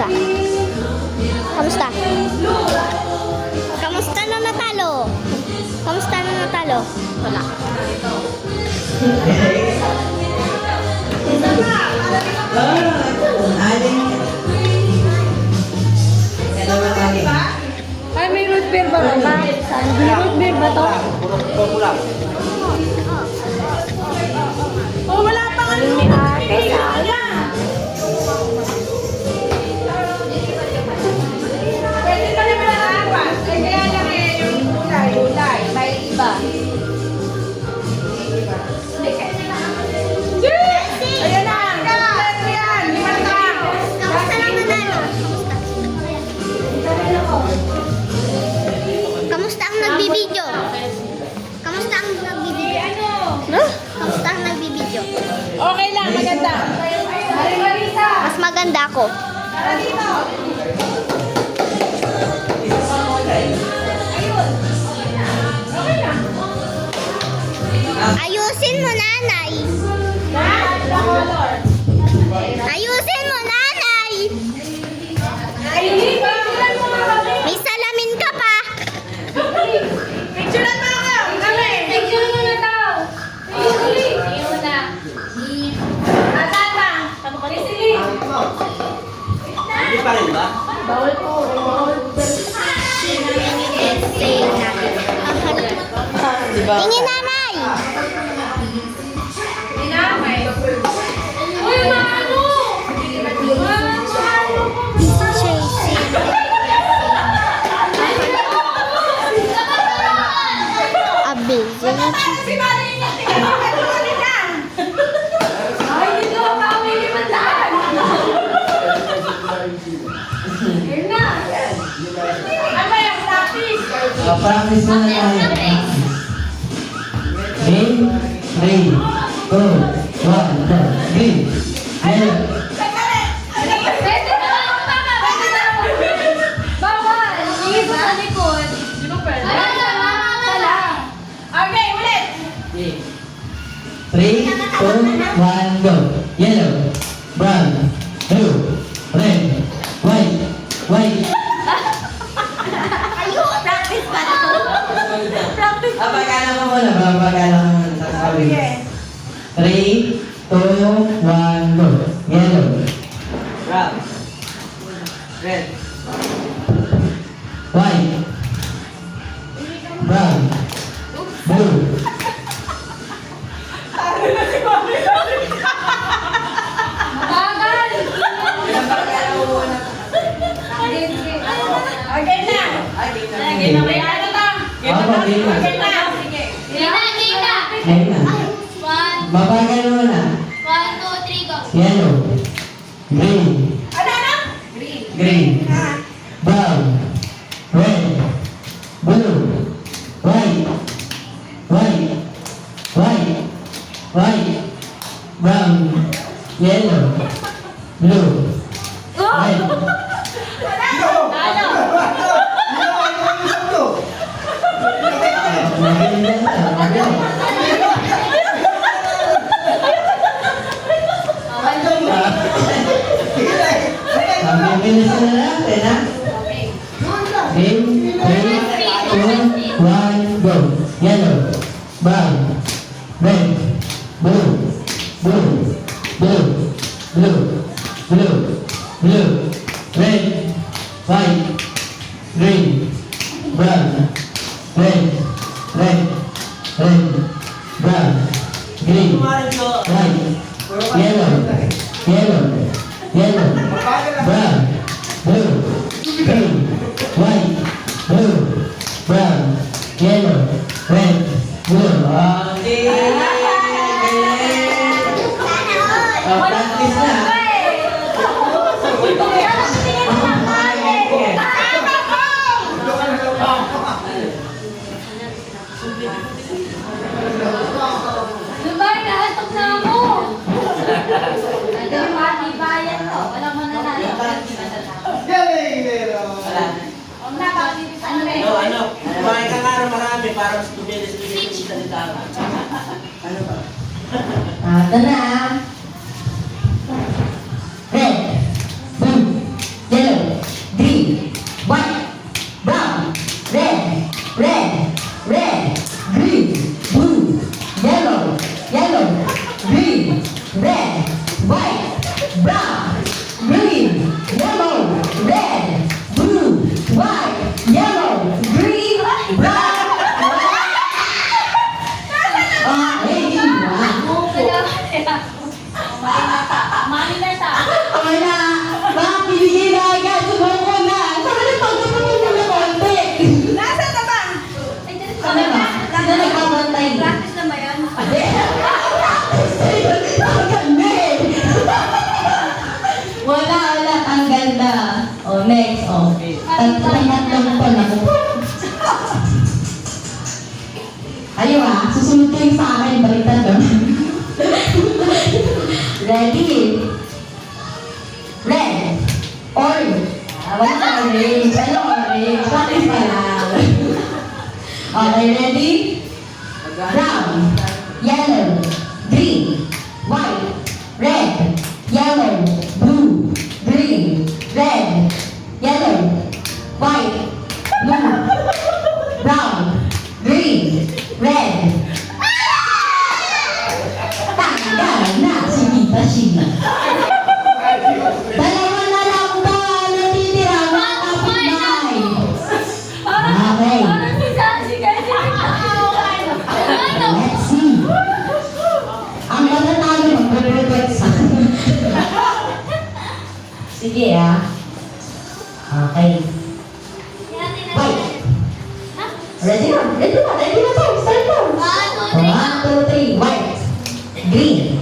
Kamusta? Kamusta? Kamusta na natalo? Kamusta na natalo? Wala. Ay, may root beer ba ba? May root beer ba to? Puro. Oh, wala pa nga ni ate. Pwede pa naman ang apat. Kaya lang yung gulay. May iba. Ayan na. Kompleto yan. Liman lang. Kamusta na natalo? Kamusta ang nagbibideo? Kamusta ang nagbibideo? Kamusta ang nagbibideo? Okay lang, maganda. Marisa. Mas maganda ako. Dito. Ayusin mo, nanay. Ayusin mo, nanay. May salamin ka pa. Picturean mo ako. Kami. Picture mo na daw. Picture na. Atata. Kisili. Hindi pa rin ba? Bawal po. Essay natin. Diba? Tingin, nanay. Dinamay. Uy, maano? Abizin na siya. Ay, dito. Pauwi ni Mandahan. Yun na. Ano ba yung practice? Practice na tayo. Game, 3, 2, 1, go. Game. Hello. Pwede na lang. Pwede na lang. Bawal. Iisa sa likod. Di ba pwede? Wala. Okay, ulit. 3, 2, 1, go. Yellow, brown, blue, red, white, white. Ayun, practice pa na. Practice. Papagala ko muna. Papagala ko muna. Sasabi ko. 3, 2, 1, go. Yellow, Brown. Red. white, brown, blue. Bagal. Okay na. Okay na. May ano lang. Ako, game na. Okay na. Sige. Game na. Mabagal muna. 1, 2, 3, go. Yellow, green, Ano? green, brown, red, blue, white, white, white, white, brown, yellow, blue, red. Magaling na ito, magaling. Mabilis na natin, ha? Game, 3, 2, 1, go. Yellow, brown, red, blue, blue, blue, blue, blue, blue, red, white, green, brown, red, red, red, brown, green, white, yellow, yellow, yellow, brown, blue, green, white, blue, brown, yellow, red, blue. Practice na. Dubai, nahatok na ako. Di bayan to. Alam mo na natin. Ano? Kumain ka nga marami para mas tumilis-tumilis sa salita. Ano ba? Ito na. Red, blue, yellow. tatlong ton ako. Ayaw susunod kayo sa akin, baliktad doon. Ready? Red. Orange. Wala ka orange. Ano orange? Orange pa lang. Okay, ready? Brown. Yellow. Green. White. Red. Yellow. Blue. Green. Red. Yellow. White. Blue. Brown. Green. Red. Tanggal na si Tita Sheila. Dalawa na lang ba natitira mga kapitbahay? Okay. Parang si Sashi kasi. Let's see. Ang mananalo mag-protect sa Sige Okay. Wait. Ready na? Ready na? Ready na to? Start na. 1, 2, 3. White. Green.